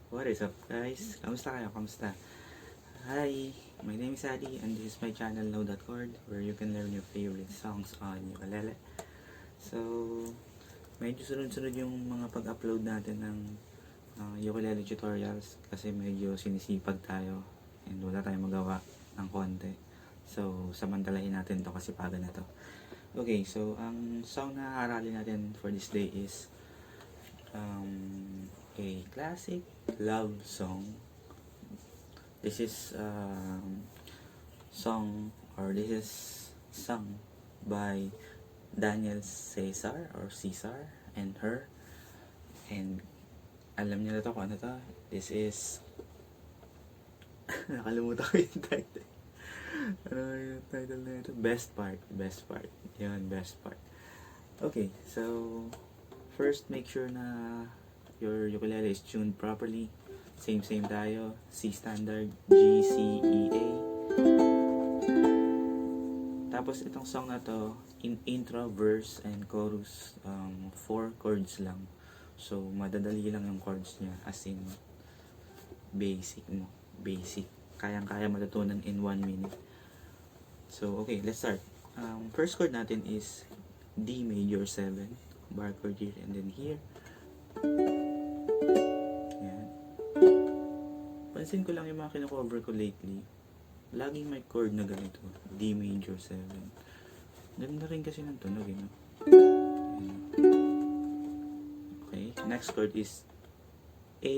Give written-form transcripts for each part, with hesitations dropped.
What is up guys? Kamusta kayo? Kamusta? Hi! My name is Howdy and this is my channel Chord where you can learn your favorite songs on ukulele. So, medyo sunod-sunod yung mga pag-upload natin ng ukulele tutorials kasi medyo sinisipag tayo and wala tayong magawa ng konti. So, samantalahin natin to kasi paga na to. Okay, so ang song na haaralin natin for this day is a classic love song. This is this is sung by Daniel Cesar or Cesar and H.E.R. And alam niyo na to kung ano to. This is nakalimutan ko yung title. Ano yung title na ito? Best part. Yun, best part. Okay, so first make sure na your ukulele is tuned properly. Same tayo. C standard, GCEA. Tapos itong song na to, in intro, verse, and chorus, 4 chords lang. So, madadali lang yung chords niya. As in, basic. Kayang-kaya matutunan in 1 minute. So, okay, let's start. First chord natin is D major 7. Bar chord here and then here. Yan. Pansin ko lang yung mga kino-cover ko lately, laging may chord na ganito, D major 7. Ganda rin kasi ng tunog, no? Okay, next chord is A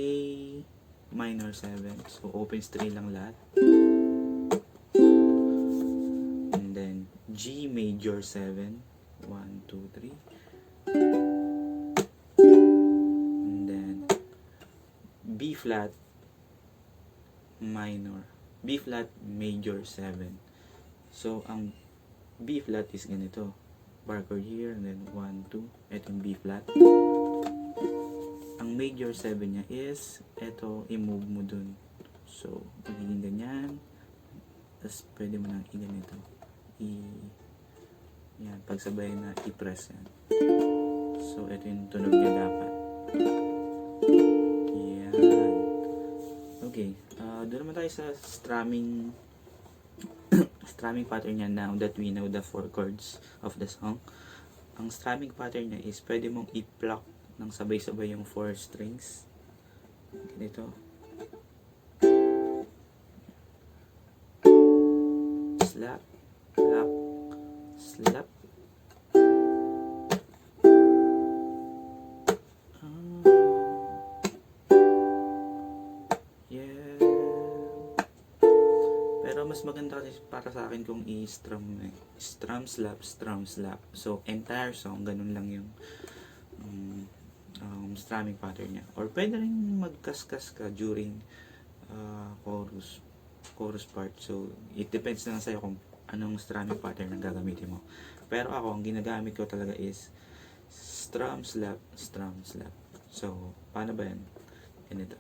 minor 7. So, open string lang lahat. And then, G major 7. 1, 2, 3. And then, B flat minor. B flat major 7. So, ang B flat is ganito. Bar chord here, and then 1, 2. Ito yung B flat. Ang major 7 niya is, ito, i-move mo dun. So, magiging ganyan. Tapos, pwede mo nang i-ganito. Yan, pagsabay na i-press yan. So, ito yung tunog niya dapat. Yan. Okay, doon naman tayo sa strumming strumming pattern niya now that we know the 4 chords of the song. Ang strumming pattern niya is pwede mong i-pluck ng sabay-sabay yung 4 strings. Ganito. Slap, slap, slap. Yeah. Pero mas maganda kasi para sa akin kung i-strum strum slap. So entire song ganun lang yung strumming pattern niya. Or pwede rin magkaskas ka during chorus part. So it depends na lang sa'yo kung anong strumming pattern ang gagamitin mo. Pero ako, ang ginagamit ko talaga is strum slap. So, paano ba yan? Ganito.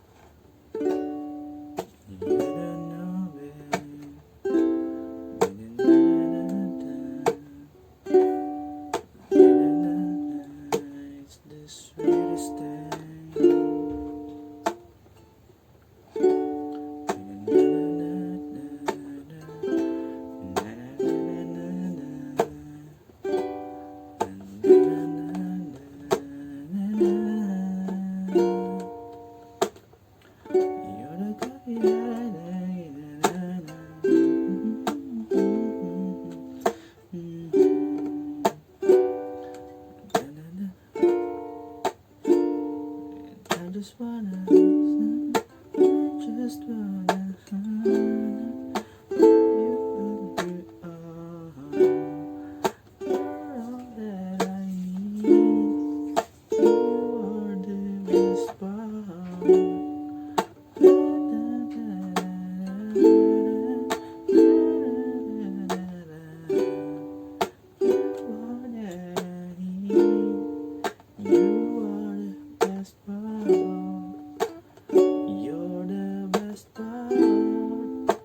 You're the best part.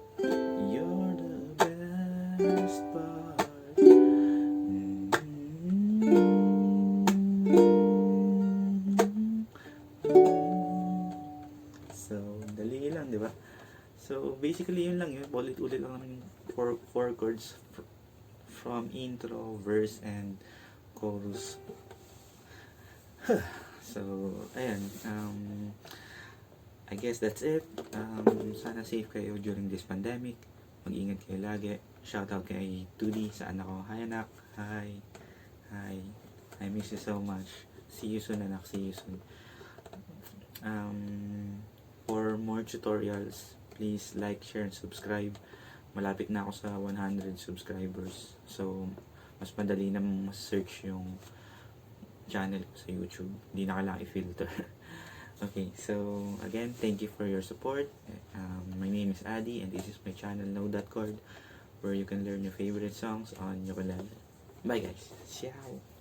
di ba? So, basically yun lang yun. Ulit-ulit lang naman yung four chords from intro, verse, and chorus. So, ayan. I guess that's it. Sana safe kayo during this pandemic. Mag-ingat kayo lagi. Shoutout kay 2D. Saan ako? Hi, anak. Hi. Hi. I miss you so much. See you soon, anak. See you soon. For more tutorials, please like, share, and subscribe. Malapit na ako sa 100 subscribers. So, mas madali na mas-search yung channel ko sa YouTube. Hindi na kailangan i-filter. Okay, so again, thank you for your support. My name is Adi, and this is my channel, Chord, where you can learn your favorite songs on ukulele. Bye guys. Ciao.